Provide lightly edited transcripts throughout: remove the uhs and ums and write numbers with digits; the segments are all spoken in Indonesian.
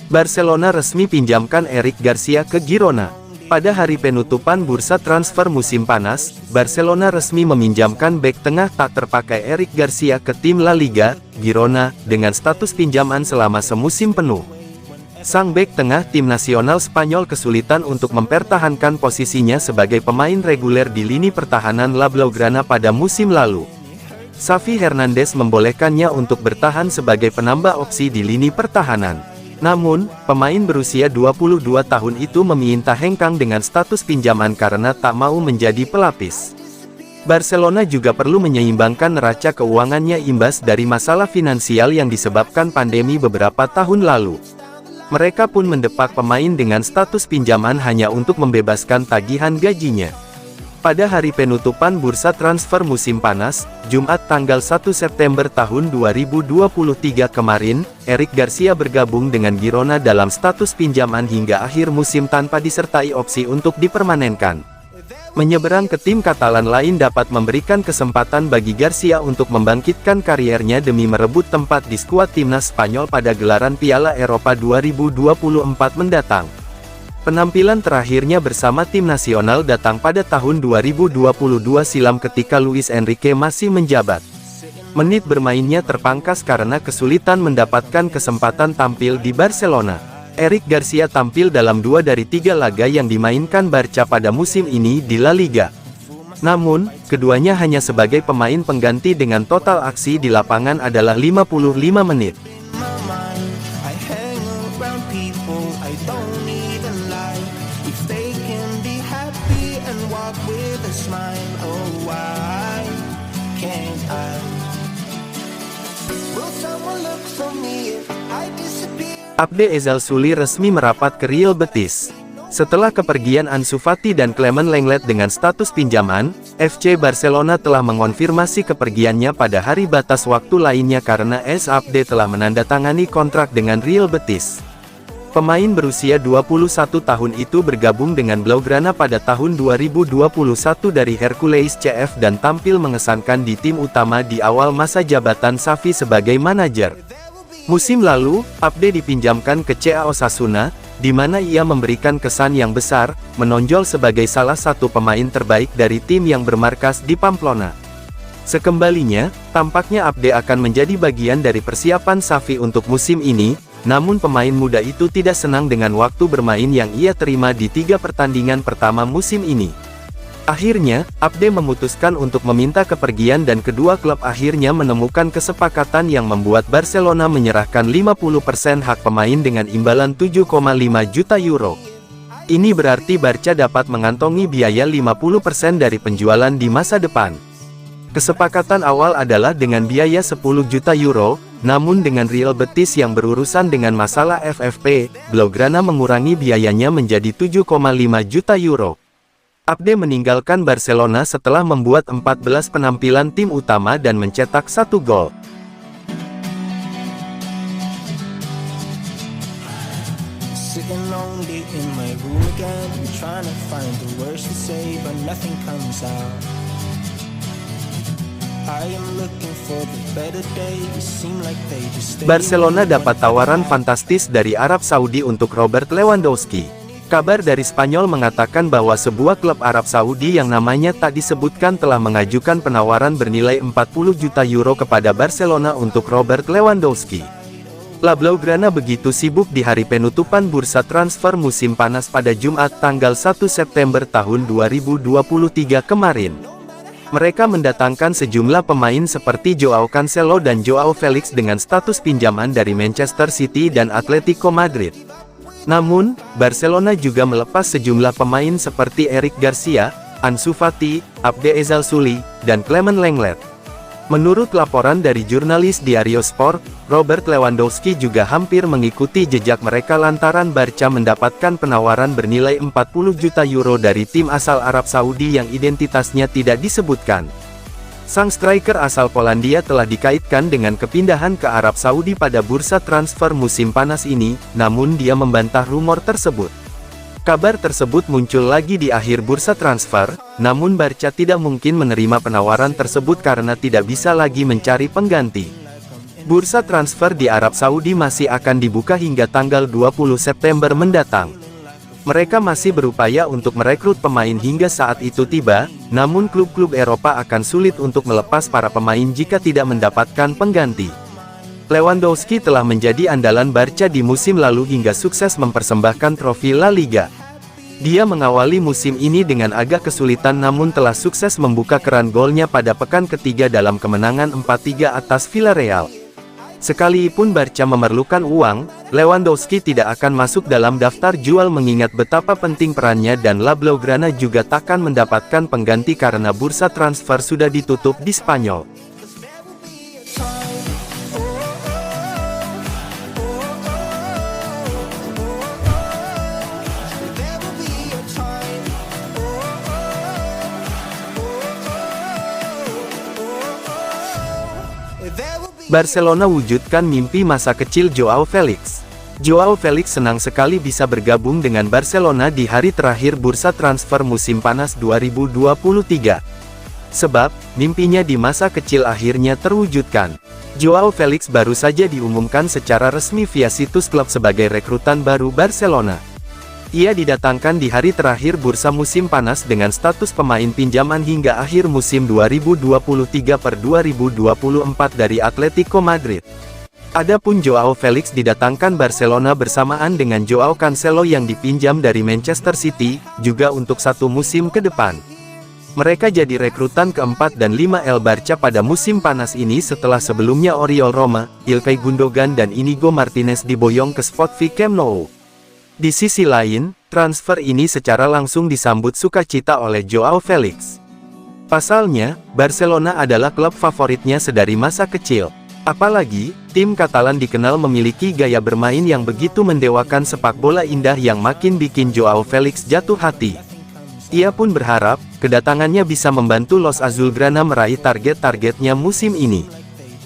Barcelona resmi pinjamkan Eric Garcia ke Girona. Pada hari penutupan bursa transfer musim panas, Barcelona resmi meminjamkan bek tengah tak terpakai Eric Garcia ke tim La Liga, Girona, dengan status pinjaman selama semusim penuh. Sang bek tengah tim nasional Spanyol kesulitan untuk mempertahankan posisinya sebagai pemain reguler di lini pertahanan La Blaugrana pada musim lalu. Xavi Hernandez membolehkannya untuk bertahan sebagai penambah opsi di lini pertahanan. Namun, pemain berusia 22 tahun itu meminta hengkang dengan status pinjaman karena tak mau menjadi pelapis. Barcelona juga perlu menyeimbangkan neraca keuangannya imbas dari masalah finansial yang disebabkan pandemi beberapa tahun lalu. Mereka pun mendepak pemain dengan status pinjaman hanya untuk membebaskan tagihan gajinya. Pada hari penutupan bursa transfer musim panas, Jumat tanggal 1 September tahun 2023 kemarin, Eric Garcia bergabung dengan Girona dalam status pinjaman hingga akhir musim tanpa disertai opsi untuk dipermanenkan. Menyeberang ke tim Katalan lain dapat memberikan kesempatan bagi Garcia untuk membangkitkan kariernya demi merebut tempat di skuad timnas Spanyol pada gelaran Piala Eropa 2024 mendatang. Penampilan terakhirnya bersama tim nasional datang pada tahun 2022 silam ketika Luis Enrique masih menjabat. Menit bermainnya terpangkas karena kesulitan mendapatkan kesempatan tampil di Barcelona. Eric Garcia tampil dalam 2 dari 3 laga yang dimainkan Barca pada musim ini di La Liga. Namun, keduanya hanya sebagai pemain pengganti dengan total aksi di lapangan adalah 55 menit. Abde Ezal Souli resmi merapat ke Real Betis. Setelah kepergian Ansu Fati dan Clement Lenglet dengan status pinjaman, FC Barcelona telah mengonfirmasi kepergiannya pada hari batas waktu lainnya karena Abde telah menandatangani kontrak dengan Real Betis. Pemain berusia 21 tahun itu bergabung dengan Blaugrana pada tahun 2021 dari Hercules CF dan tampil mengesankan di tim utama di awal masa jabatan Xavi sebagai manajer. Musim lalu, Abde dipinjamkan ke CA Osasuna, di mana ia memberikan kesan yang besar, menonjol sebagai salah satu pemain terbaik dari tim yang bermarkas di Pamplona. Sekembalinya, tampaknya Abde akan menjadi bagian dari persiapan Xavi untuk musim ini, namun pemain muda itu tidak senang dengan waktu bermain yang ia terima di 3 pertandingan pertama musim ini. Akhirnya, Abde memutuskan untuk meminta kepergian dan kedua klub akhirnya menemukan kesepakatan yang membuat Barcelona menyerahkan 50% hak pemain dengan imbalan 7,5 juta euro. Ini berarti Barca dapat mengantongi biaya 50% dari penjualan di masa depan. Kesepakatan awal adalah dengan biaya 10 juta euro, namun dengan Real Betis yang berurusan dengan masalah FFP, Blaugrana mengurangi biayanya menjadi 7,5 juta euro. Abde meninggalkan Barcelona setelah membuat 14 penampilan tim utama dan mencetak 1 gol. Barcelona dapat tawaran fantastis dari Arab Saudi untuk Robert Lewandowski. Kabar dari Spanyol mengatakan bahwa sebuah klub Arab Saudi yang namanya tak disebutkan telah mengajukan penawaran bernilai 40 juta euro kepada Barcelona untuk Robert Lewandowski. La Blaugrana begitu sibuk di hari penutupan bursa transfer musim panas pada Jumat tanggal 1 September tahun 2023 kemarin. Mereka mendatangkan sejumlah pemain seperti Joao Cancelo dan Joao Felix dengan status pinjaman dari Manchester City dan Atletico Madrid. Namun, Barcelona juga melepas sejumlah pemain seperti Eric Garcia, Ansu Fati, Abde Ezal Souli, dan Clement Lenglet. Menurut laporan dari jurnalis Diario Sport, Robert Lewandowski juga hampir mengikuti jejak mereka lantaran Barca mendapatkan penawaran bernilai 40 juta euro dari tim asal Arab Saudi yang identitasnya tidak disebutkan. Sang striker asal Polandia telah dikaitkan dengan kepindahan ke Arab Saudi pada bursa transfer musim panas ini, namun dia membantah rumor tersebut. Kabar tersebut muncul lagi di akhir bursa transfer, namun Barca tidak mungkin menerima penawaran tersebut karena tidak bisa lagi mencari pengganti. Bursa transfer di Arab Saudi masih akan dibuka hingga tanggal 20 September mendatang. Mereka masih berupaya untuk merekrut pemain hingga saat itu tiba, namun klub-klub Eropa akan sulit untuk melepas para pemain jika tidak mendapatkan pengganti. Lewandowski telah menjadi andalan Barca di musim lalu hingga sukses mempersembahkan trofi La Liga. Dia mengawali musim ini dengan agak kesulitan namun telah sukses membuka keran golnya pada pekan ketiga dalam kemenangan 4-3 atas Villarreal. Sekalipun Barca memerlukan uang, Lewandowski tidak akan masuk dalam daftar jual mengingat betapa penting perannya dan La Blaugrana juga takkan mendapatkan pengganti karena bursa transfer sudah ditutup di Spanyol. Barcelona wujudkan mimpi masa kecil Joao Felix. Joao Felix senang sekali bisa bergabung dengan Barcelona di hari terakhir bursa transfer musim panas 2023. Sebab, mimpinya di masa kecil akhirnya terwujudkan. Joao Felix baru saja diumumkan secara resmi via situs klub sebagai rekrutan baru Barcelona. Ia didatangkan di hari terakhir bursa musim panas dengan status pemain pinjaman hingga akhir musim 2023/2024 dari Atletico Madrid. Adapun Joao Felix didatangkan Barcelona bersamaan dengan Joao Cancelo yang dipinjam dari Manchester City, juga untuk 1 musim ke depan. Mereka jadi rekrutan keempat dan 5 El Barca pada musim panas ini setelah sebelumnya Oriol Roma, Ilkay Gundogan dan Inigo Martinez diboyong ke Spotify Camp Nou. Di sisi lain, transfer ini secara langsung disambut sukacita oleh Joao Felix. Pasalnya, Barcelona adalah klub favoritnya sedari masa kecil. Apalagi, tim Katalan dikenal memiliki gaya bermain yang begitu mendewakan sepak bola indah yang makin bikin Joao Felix jatuh hati. Ia pun berharap, kedatangannya bisa membantu Los Azulgrana meraih target-targetnya musim ini.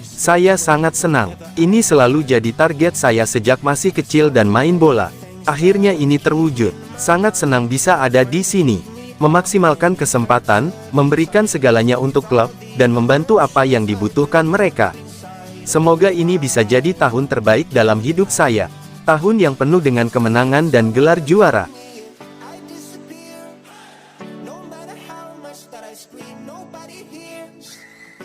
Saya sangat senang, ini selalu jadi target saya sejak masih kecil dan main bola. Akhirnya ini terwujud, sangat senang bisa ada di sini. Memaksimalkan kesempatan, memberikan segalanya untuk klub, dan membantu apa yang dibutuhkan mereka. Semoga ini bisa jadi tahun terbaik dalam hidup saya. Tahun yang penuh dengan kemenangan dan gelar juara.